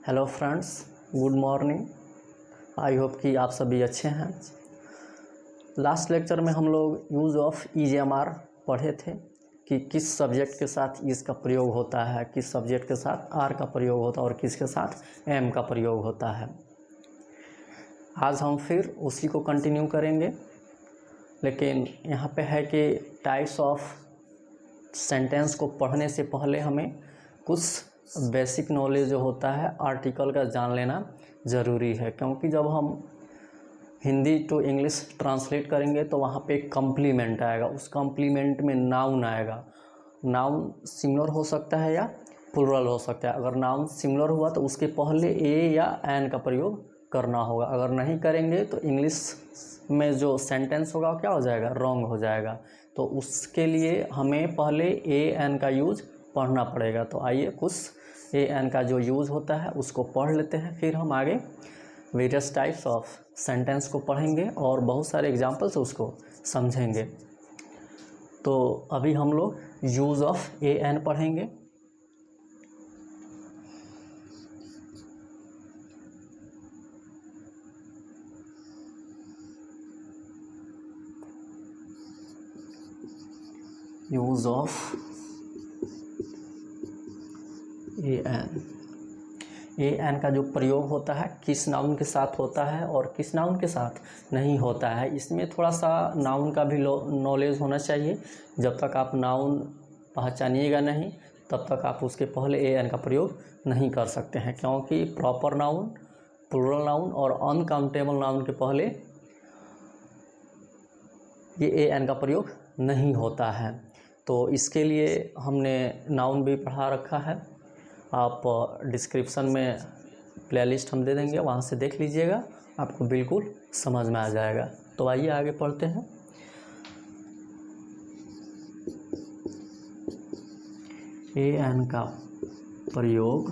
Hello friends, good morning. I hope कि आप सभी अच्छे हैं। लास्ट लेक्चर में हम लोग यूज़ ऑफ ईजेएमआर पढ़े थे कि किस सब्जेक्ट के साथ इज का प्रयोग होता है, किस सब्जेक्ट के साथ आर का प्रयोग होता है और किसके साथ एम का प्रयोग होता है। आज हम फिर उसी को कंटिन्यू करेंगे, लेकिन यहाँ पे है कि टाइप्स ऑफ सेंटेंस को पढ़ने से पहले हमें कुछ बेसिक नॉलेज जो होता है आर्टिकल का जान लेना ज़रूरी है, क्योंकि जब हम हिंदी टू इंग्लिश ट्रांसलेट करेंगे तो वहाँ पे कम्प्लीमेंट आएगा। उस कम्प्लीमेंट में नाउन आएगा। नाउन सिंगुलर हो सकता है या प्लुरल हो सकता है। अगर नाउन सिंगुलर हुआ तो उसके पहले ए या एन का प्रयोग करना होगा। अगर नहीं करेंगे तो इंग्लिश में जो सेंटेंस होगा क्या हो जाएगा, रॉन्ग हो जाएगा। तो उसके लिए हमें पहले ए एन का यूज़ पढ़ना पड़ेगा। तो आइए कुछ ए एन का जो यूज़ होता है उसको पढ़ लेते हैं, फिर हम आगे वेरियस टाइप्स ऑफ सेंटेंस को पढ़ेंगे और बहुत सारे एग्जाम्पल से उसको समझेंगे। तो अभी हम लोग यूज़ ऑफ ए एन पढ़ेंगे। यूज़ ऑफ ए एन का जो प्रयोग होता है किस नाउन के साथ होता है और किस नाउन के साथ नहीं होता है। इसमें थोड़ा सा नाउन का भी नॉलेज होना चाहिए। जब तक आप नाउन पहचानिएगा नहीं तब तक आप उसके पहले ए एन का प्रयोग नहीं कर सकते हैं, क्योंकि प्रॉपर नाउन, प्लुरल नाउन और अनकाउंटेबल नाउन के पहले ये ए एन का प्रयोग नहीं होता है। तो इसके लिए हमने नाउन भी पढ़ा रखा है। आप डिस्क्रिप्शन में प्लेलिस्ट हम दे देंगे, वहाँ से देख लीजिएगा, आपको बिल्कुल समझ में आ जाएगा। तो आइए आगे पढ़ते हैं। ए एन का प्रयोग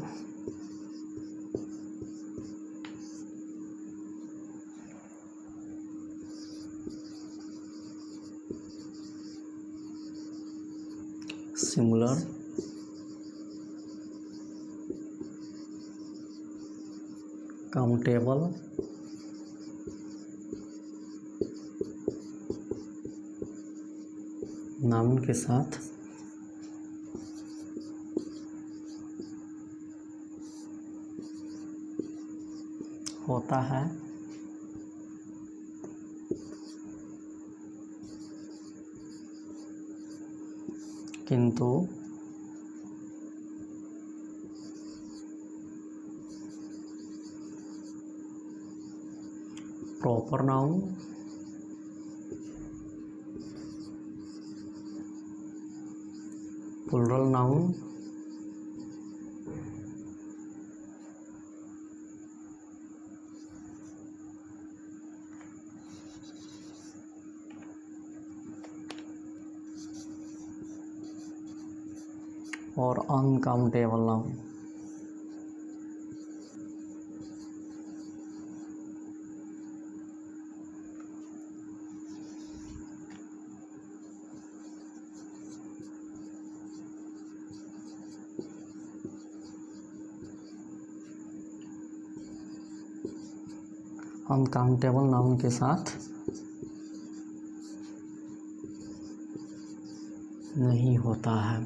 सिंगुलर काउंटेबल नाउन के साथ होता है, किंतु प्रॉपर नाउन, प्लुरल नाउन और अनकाउंटेबल नाउन। अनकाउंटेबल नाउन के साथ नहीं होता है।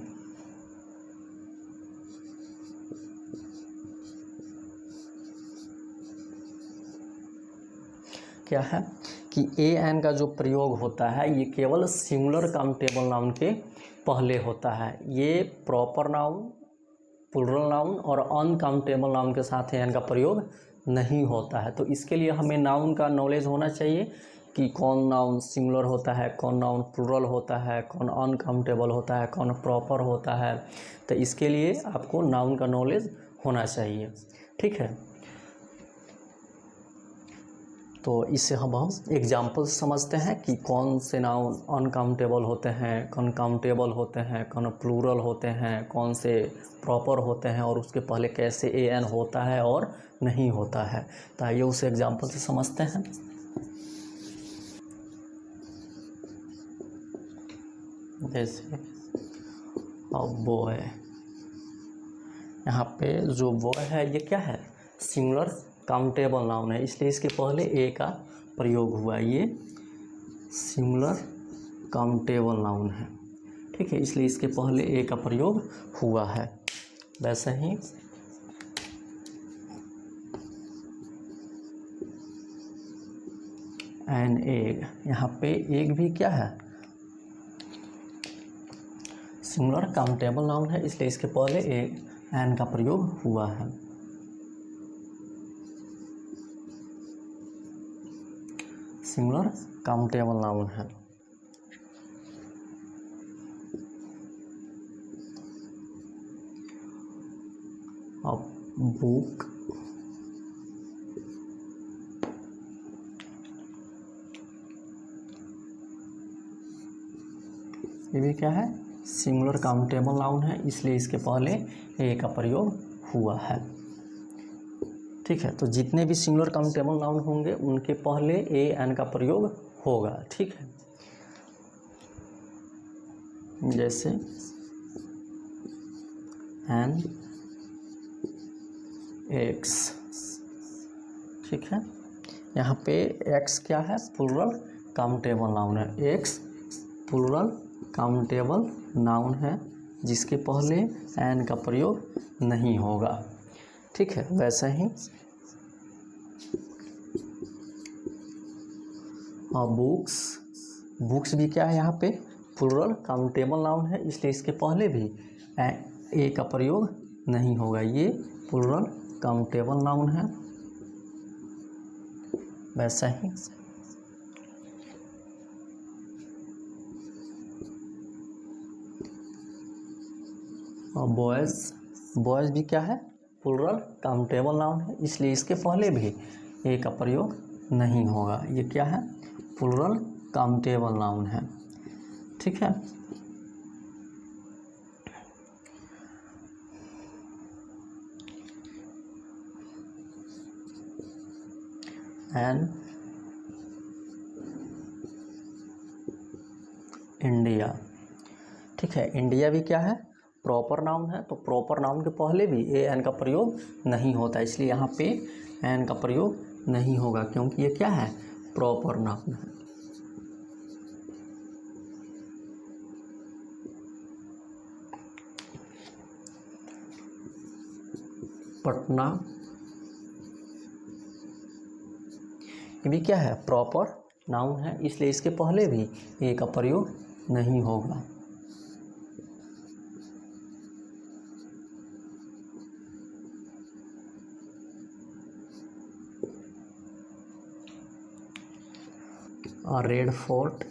क्या है कि ए एन का जो प्रयोग होता है ये केवल सिंगुलर काउंटेबल नाउन के पहले होता है। ये प्रॉपर नाउन, प्लुरल नाउन और अनकाउंटेबल नाउन के साथ ए एन का प्रयोग नहीं होता है। तो इसके लिए हमें नाउन का नॉलेज होना चाहिए कि कौन नाउन सिंगुलर होता है, कौन नाउन प्लुरल होता है, कौन अनकाउंटेबल होता है, कौन प्रॉपर होता है। तो इसके लिए आपको नाउन का नॉलेज होना चाहिए, ठीक है। तो इससे हम एग्जाम्पल समझते हैं कि कौन से नाउन अनकाउंटेबल होते हैं, कौन काउंटेबल होते हैं, कौन प्लूरल होते हैं, कौन से प्रॉपर होते हैं और उसके पहले कैसे ए एन होता है और नहीं होता है। तो आइए उस एग्जाम्पल से समझते हैं। जैसे अब बॉय, यहाँ पे जो बॉय है ये क्या है, सिंगुलर काउंटेबल नाउन है, इसलिए इसके पहले ए का प्रयोग हुआ। ये सिंगुलर काउंटेबल नाउन है, ठीक है, इसलिए इसके पहले ए का प्रयोग हुआ है। वैसे ही एन एग, यहाँ पे एग भी क्या है, सिंगुलर काउंटेबल नाउन है, इसलिए इसके पहले एग एन का प्रयोग हुआ है। सिंगुलर काउंटेबल नाउन है। अब बुक, ये भी क्या है, सिंगुलर काउंटेबल नाउन है, इसलिए इसके पहले ए का प्रयोग हुआ है। ठीक है, तो जितने भी सिंगुलर काउंटेबल नाउन होंगे उनके पहले ए एन का प्रयोग होगा। ठीक है, जैसे एन एक्स, ठीक है, यहाँ पे एक्स क्या है, प्लूरल काउंटेबल नाउन है। एक्स प्लूरल काउंटेबल नाउन है, जिसके पहले एन का प्रयोग नहीं होगा। ठीक है, वैसे ही बुक्स, बुक्स भी क्या है, यहाँ पे प्लूरल काउंटेबल नाउन है, इसलिए इसके पहले भी ए का प्रयोग नहीं होगा। ये प्लूरल काउंटेबल नाउन है। वैसा ही बॉयज़, बॉयज़ भी क्या है, प्लूरल काउंटेबल नाउन है, इसलिए इसके पहले भी ए का प्रयोग नहीं होगा। ये क्या है, प्लूरल काउंटेबल नाउन है। ठीक है, एंड इंडिया, ठीक है, इंडिया भी क्या है, प्रॉपर नाउन है, तो प्रॉपर नाउन के पहले भी ए एन का प्रयोग नहीं होता, इसलिए यहाँ पे एन का प्रयोग नहीं होगा, क्योंकि ये क्या है, प्रॉपर नाउन है। पटना, ये भी क्या है, प्रॉपर नाउन है, इसलिए इसके पहले भी ए का प्रयोग नहीं होगा। और रेड फोर्ट,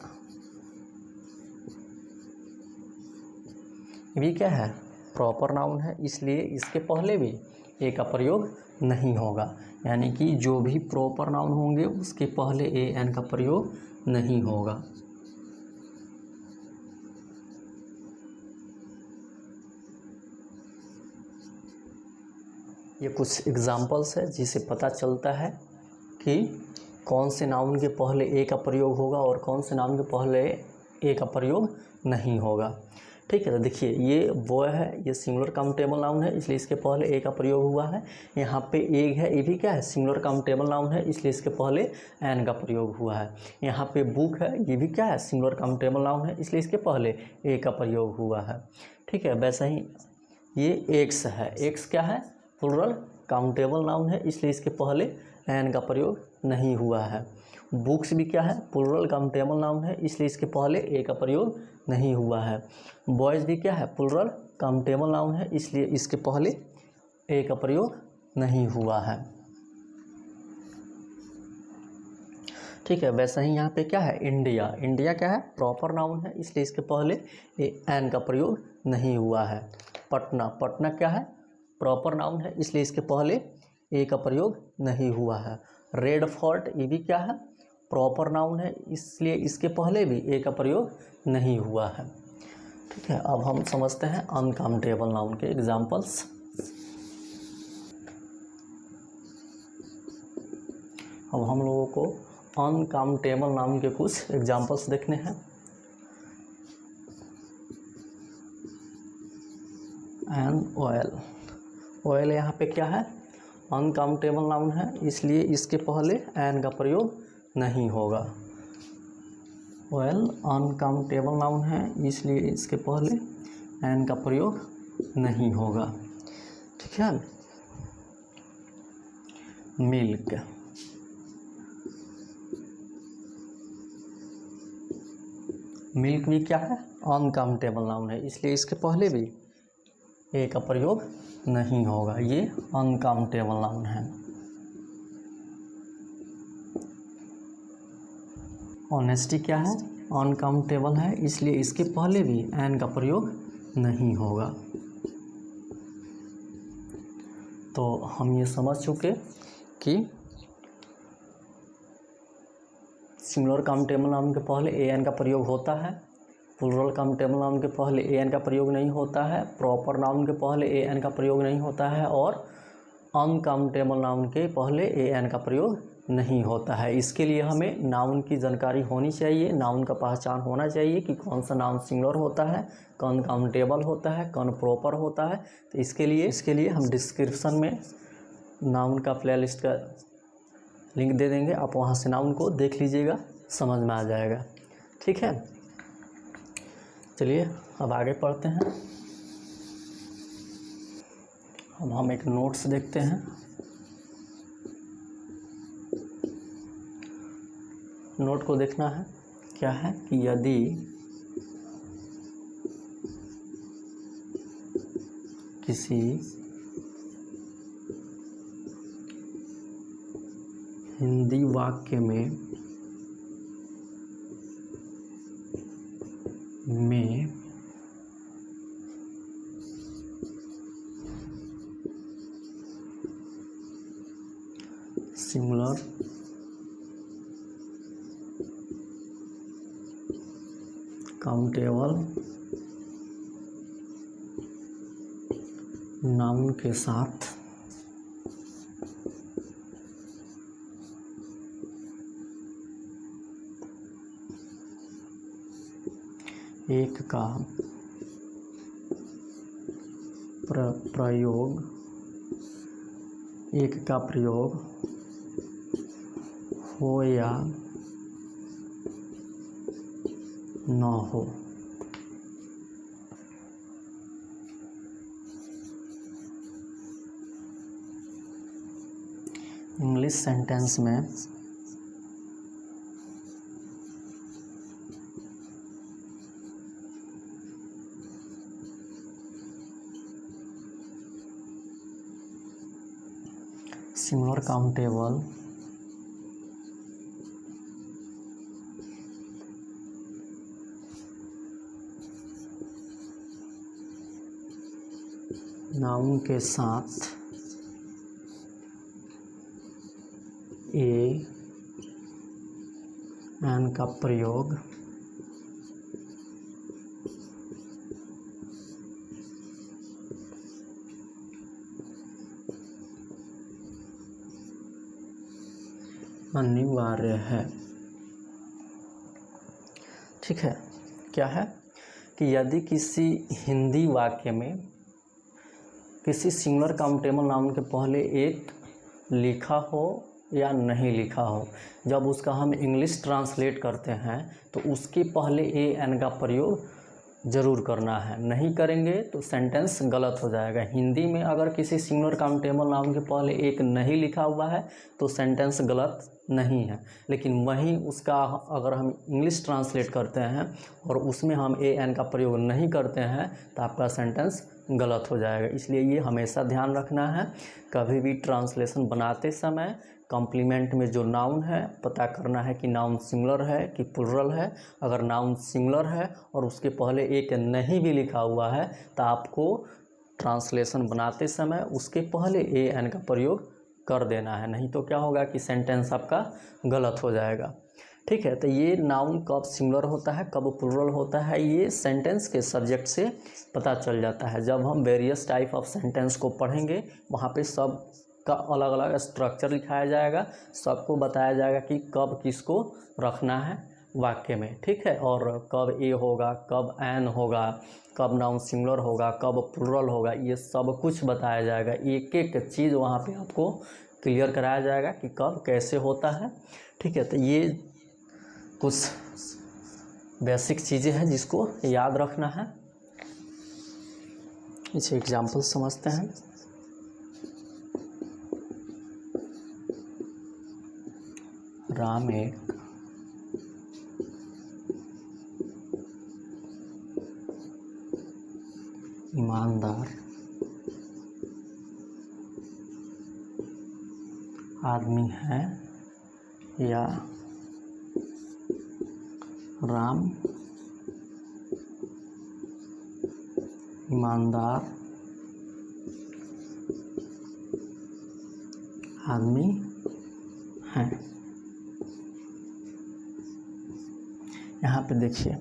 ये भी क्या है, प्रॉपर नाउन है, इसलिए इसके पहले भी ए का प्रयोग नहीं होगा। यानी कि जो भी प्रॉपर नाउन होंगे उसके पहले ए एन का प्रयोग नहीं होगा। ये कुछ एग्जाम्पल्स है जिससे पता चलता है कि कौन से नाउन के पहले ए का प्रयोग होगा और कौन से नाउन के पहले ए का प्रयोग नहीं होगा। ठीक है, तो देखिए ये बॉय है, ये सिंगुलर काउंटेबल नाउन है, इसलिए इसके पहले ए का प्रयोग हुआ है। यहाँ पे एग है, ये भी क्या है, सिंगुलर काउंटेबल नाउन है, इसलिए इसके पहले एन का प्रयोग हुआ है। यहाँ पे बुक है, ये भी क्या है, सिंगुलर काउंटेबल नाउन है, इसलिए इसके पहले ए का प्रयोग हुआ है। ठीक है, वैसे ही ये एक्स है, एक्स क्या है, प्लूरल काउंटेबल नाउन है, इसलिए इसके पहले एन का प्रयोग नहीं हुआ है। बुक्स भी क्या है, प्लूरल काउंटेबल नाउन है, इसलिए इसके पहले ए का प्रयोग नहीं हुआ है। बॉयज़ भी क्या है, प्लूरल काउंटेबल नाउन है, इसलिए इसके पहले ए का प्रयोग नहीं हुआ है। ठीक है, वैसे ही यहाँ पे क्या है, इंडिया, इंडिया क्या है, प्रॉपर नाउन है, इसलिए इसके पहले एन का प्रयोग नहीं हुआ है। पटना, पटना क्या है, प्रॉपर नाउन है, इसलिए इसके पहले ए का प्रयोग नहीं हुआ है। रेड फोर्ट, ये भी क्या है, प्रॉपर नाउन है, इसलिए इसके पहले भी ए का प्रयोग नहीं हुआ है। ठीक है, अब हम समझते हैं अनकाउंटेबल नाउन के एग्जाम्पल्स। अब हम लोगों को अनकाउंटेबल नाउन के कुछ एग्जाम्पल्स देखने हैं। एन ऑयल, ऑयल यहाँ पे क्या है, अनकाउंटेबल नाउन है इसलिए इसके पहले एन का प्रयोग नहीं होगा। अनकाउंटेबल नाउन है इसलिए इसके पहले एन का प्रयोग नहीं होगा। ठीक है। मिल्क, मिल्क भी क्या है? अनकाउंटेबल नाउन है इसलिए इसके पहले भी ए का प्रयोग नहीं होगा, ये अनकाउंटेबल नाउन है। ऑनेस्टी क्या है? अनकाउंटेबल है इसलिए इसके पहले भी एन का प्रयोग नहीं होगा। तो हम ये समझ चुके कि सिंगुलर काउंटेबल नाउन के पहले ए एन का प्रयोग होता है, प्लूरल काउंटेबल नाउन के पहले ए एन का प्रयोग नहीं होता है, प्रॉपर नाउन के पहले ए एन का प्रयोग नहीं होता है और अनकाउंटेबल नाउन के पहले ए एन का प्रयोग नहीं होता है। इसके लिए हमें नाउन की जानकारी होनी चाहिए, नाउन का पहचान होना चाहिए कि कौन सा नाउन सिंगुलर होता है, कौन काउंटेबल होता है, कौन प्रॉपर होता है। तो इसके लिए हम डिस्क्रिप्शन में नाउन का प्लेलिस्ट का लिंक दे देंगे, आप वहाँ से नाउन को देख लीजिएगा, समझ में आ जाएगा। ठीक है, चलिए अब आगे पढ़ते हैं। अब हम एक नोट्स देखते हैं। नोट को देखना है, क्या है कि यदि किसी हिंदी वाक्य में सिंगुलर काउंटेबल नाउन के साथ एक का प्रयोग हो या न हो। इंग्लिश सेंटेंस में सिंगुलर काउंटेबल नाउन के साथ ए एन का प्रयोग अनिवार्य है। ठीक है, क्या है कि यदि किसी हिंदी वाक्य में किसी सिंगुलर काउंटेबल नाउन के पहले एक लिखा हो या नहीं लिखा हो, जब उसका हम इंग्लिश ट्रांसलेट करते हैं तो उसके पहले ए एन का प्रयोग ज़रूर करना है, नहीं करेंगे तो सेंटेंस गलत हो जाएगा। हिंदी में अगर किसी सिंगुलर काउंटेबल नाउन के पहले एक नहीं लिखा हुआ है तो सेंटेंस गलत नहीं है, लेकिन वहीं उसका अगर हम इंग्लिश ट्रांसलेट करते हैं और उसमें हम ए एन का प्रयोग नहीं करते हैं तो आपका सेंटेंस गलत हो जाएगा। इसलिए ये हमेशा ध्यान रखना है, कभी भी ट्रांसलेशन बनाते समय कॉम्प्लीमेंट में जो नाउन है पता करना है कि नाउन सिंगुलर है कि प्लूरल है। अगर नाउन सिंगुलर है और उसके पहले एक नहीं भी लिखा हुआ है तो आपको ट्रांसलेशन बनाते समय उसके पहले ए एन का प्रयोग कर देना है, नहीं तो क्या होगा कि सेंटेंस आपका गलत हो जाएगा। ठीक है, तो ये नाउन कब सिंगुलर होता है कब प्लूरल होता है ये सेंटेंस के सब्जेक्ट से पता चल जाता है। जब हम वेरियस टाइप ऑफ सेंटेंस को पढ़ेंगे वहाँ पे सब का अलग अलग स्ट्रक्चर लिखाया जाएगा, सबको बताया जाएगा कि कब किसको रखना है, वाक्य में, ठीक है। और कब ए होगा, कब एन होगा, कब नाउन सिंगुलर होगा, कब प्लुरल होगा, ये सब कुछ बताया जाएगा। एक एक चीज़ वहाँ पे आपको क्लियर कराया जाएगा कि कब कैसे होता है, ठीक है। तो ये कुछ बेसिक चीज़ें हैं जिसको याद रखना है। इसे एग्जाम्पल समझते हैं। राम एक ईमानदार आदमी है, या राम ईमानदार आदमी है। यहाँ पे देखिए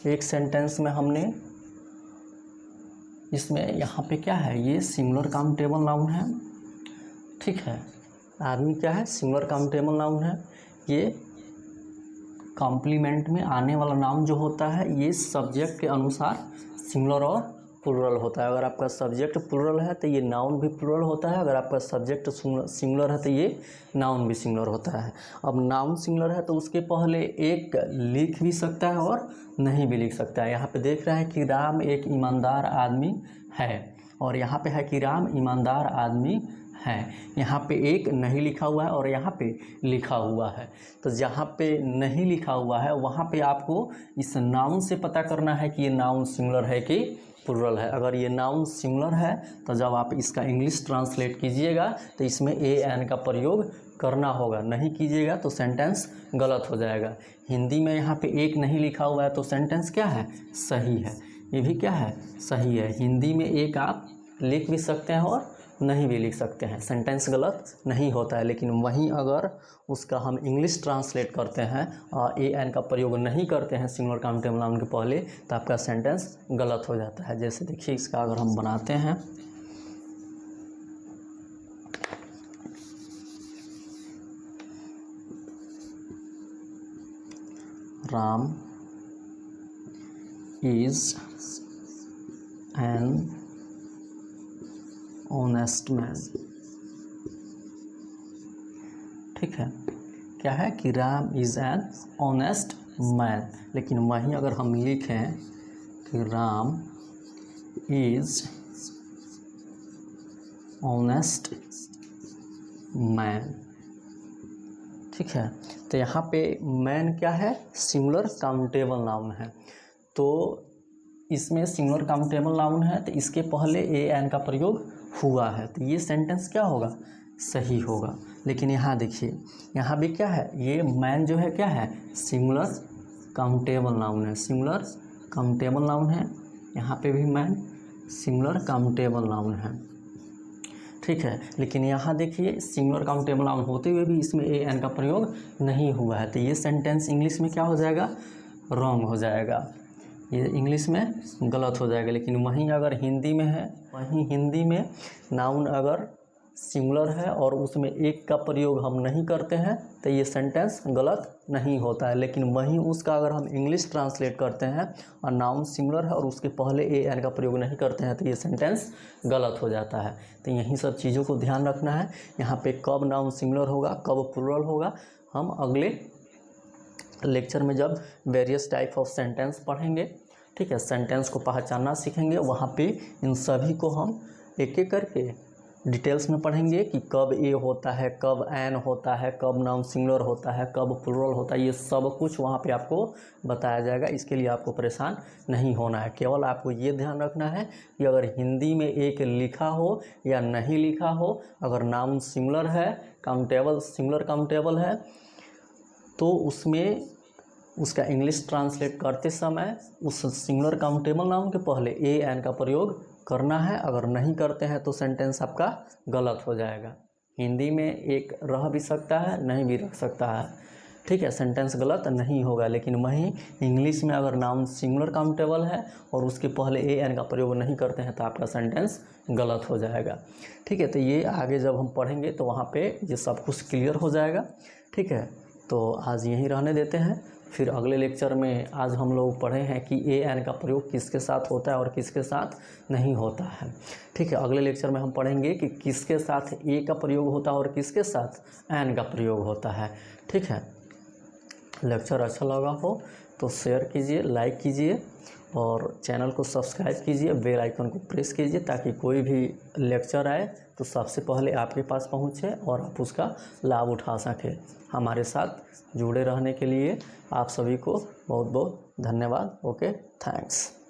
एक सेंटेंस में हमने इसमें यहाँ पे क्या है, ये सिंगुलर काउंटेबल नाउन है, ठीक है। आदमी क्या है, सिंगुलर काउंटेबल नाउन है। ये कॉम्प्लीमेंट में आने वाला नाउन जो होता है ये सब्जेक्ट के अनुसार सिंगुलर और प्लुरल होता है। अगर आपका सब्जेक्ट प्लुरल है तो ये नाउन भी प्लुरल होता है, अगर आपका सब्जेक्ट सिंगुलर है तो ये नाउन भी सिंगुलर होता है। अब नाउन सिंगुलर है तो उसके पहले एक लिख भी सकता है और नहीं भी लिख सकता है। यहाँ पे देख रहा है कि राम एक ईमानदार आदमी है, और यहाँ पे है कि राम ईमानदार आदमी है। यहाँ पे एक नहीं लिखा हुआ है और यहाँ पे लिखा हुआ है। तो जहाँ पे नहीं लिखा हुआ है वहाँ पे आपको इस नाउन से पता करना है कि ये नाउन सिंगुलर है कि प्लुरल है। अगर ये नाउन सिंगुलर है तो जब आप इसका इंग्लिश ट्रांसलेट कीजिएगा तो इसमें ए एन का प्रयोग करना होगा, नहीं कीजिएगा तो सेंटेंस गलत हो जाएगा। हिंदी में यहाँ पे एक नहीं लिखा हुआ है तो सेंटेंस क्या है, सही है। ये भी क्या है, सही है। हिंदी में एक आप लिख भी सकते हैं और नहीं भी लिख सकते हैं, सेंटेंस गलत नहीं होता है। लेकिन वहीं अगर उसका हम इंग्लिश ट्रांसलेट करते हैं और ए एन का प्रयोग नहीं करते हैं सिंगुलर काउंटेबल नाउन के पहले तो आपका सेंटेंस गलत हो जाता है। जैसे देखिए इसका अगर हम बनाते हैं, Ram is an honest man, ठीक है। क्या है कि Ram is an honest man, लेकिन वहीं अगर हम लिखें कि राम इज़ ऑनेस्ट मैन, ठीक है। तो यहाँ पे मैन क्या है, सिंगुलर काउंटेबल नाउन है। तो इसमें सिंगुलर काउंटेबल नाउन है तो इसके पहले ए एन का प्रयोग हुआ है, तो ये सेंटेंस क्या होगा, सही होगा। लेकिन यहाँ देखिए यहाँ भी क्या है, ये मैन जो है क्या है, सिंगुलर काउंटेबल नाउन है, सिंगुलर काउंटेबल नाउन है। यहाँ पे भी मैन सिंगुलर काउंटेबल नाउन है, ठीक है। लेकिन यहाँ देखिए सिंगुलर काउंटेबल नाउन होते हुए भी इसमें ए एन का प्रयोग नहीं हुआ है, तो ये सेंटेंस इंग्लिश में क्या हो जाएगा, रॉन्ग हो जाएगा, ये इंग्लिश में गलत हो जाएगा। लेकिन वहीं अगर हिंदी में है, वहीं हिंदी में नाउन अगर सिंगुलर है और उसमें एक का प्रयोग हम नहीं करते हैं तो ये सेंटेंस गलत नहीं होता है। लेकिन वहीं उसका अगर हम इंग्लिश ट्रांसलेट करते हैं और नाउन सिंगुलर है और उसके पहले ए एन का प्रयोग नहीं करते हैं तो ये सेंटेंस गलत हो जाता है। तो यही सब चीज़ों को ध्यान रखना है। यहाँ पे कब नाउन सिंगुलर होगा, कब प्लुरल होगा, हम अगले लेक्चर में जब वेरियस टाइप ऑफ सेंटेंस पढ़ेंगे, ठीक है, सेंटेंस को पहचानना सीखेंगे, वहाँ पे इन सभी को हम एक एक करके डिटेल्स में पढ़ेंगे कि कब ए होता है, कब एन होता है, कब नाउन सिंगुलर होता है, कब प्लुरल होता है, ये सब कुछ वहाँ पे आपको बताया जाएगा। इसके लिए आपको परेशान नहीं होना है, केवल आपको ये ध्यान रखना है कि अगर हिंदी में एक लिखा हो या नहीं लिखा हो, अगर नाउन सिंगुलर है, काउंटेबल सिंगुलर काउंटेबल है, तो उसमें उसका इंग्लिश ट्रांसलेट करते समय उस सिंगुलर काउंटेबल नाउन के पहले ए एन का प्रयोग करना है। अगर नहीं करते हैं तो सेंटेंस आपका गलत हो जाएगा। हिंदी में एक रह भी सकता है, नहीं भी रख सकता है, ठीक है, सेंटेंस गलत नहीं होगा। लेकिन वहीं इंग्लिश में अगर नाउन सिंगुलर काउंटेबल है और उसके पहले ए एन का प्रयोग नहीं करते हैं तो आपका सेंटेंस गलत हो जाएगा, ठीक है। तो ये आगे जब हम पढ़ेंगे तो वहाँ पे ये सब कुछ क्लियर हो जाएगा, ठीक है। तो आज यहीं रहने देते हैं। फिर अगले लेक्चर में आज हम लोग पढ़े हैं कि ए एन का प्रयोग किसके साथ होता है और किसके साथ नहीं होता है। ठीक है, अगले लेक्चर में हम पढ़ेंगे कि किसके साथ ए का प्रयोग होता है और किसके साथ एन का प्रयोग होता है। ठीक है, लेक्चर अच्छा लगा हो तो शेयर कीजिए, लाइक कीजिए और चैनल को सब्सक्राइब कीजिए, बेल आइकन को प्रेस कीजिए ताकि कोई भी लेक्चर आए तो सबसे पहले आपके पास पहुंचे और आप उसका लाभ उठा सकें। हमारे साथ जुड़े रहने के लिए आप सभी को बहुत बहुत धन्यवाद। Okay, thanks.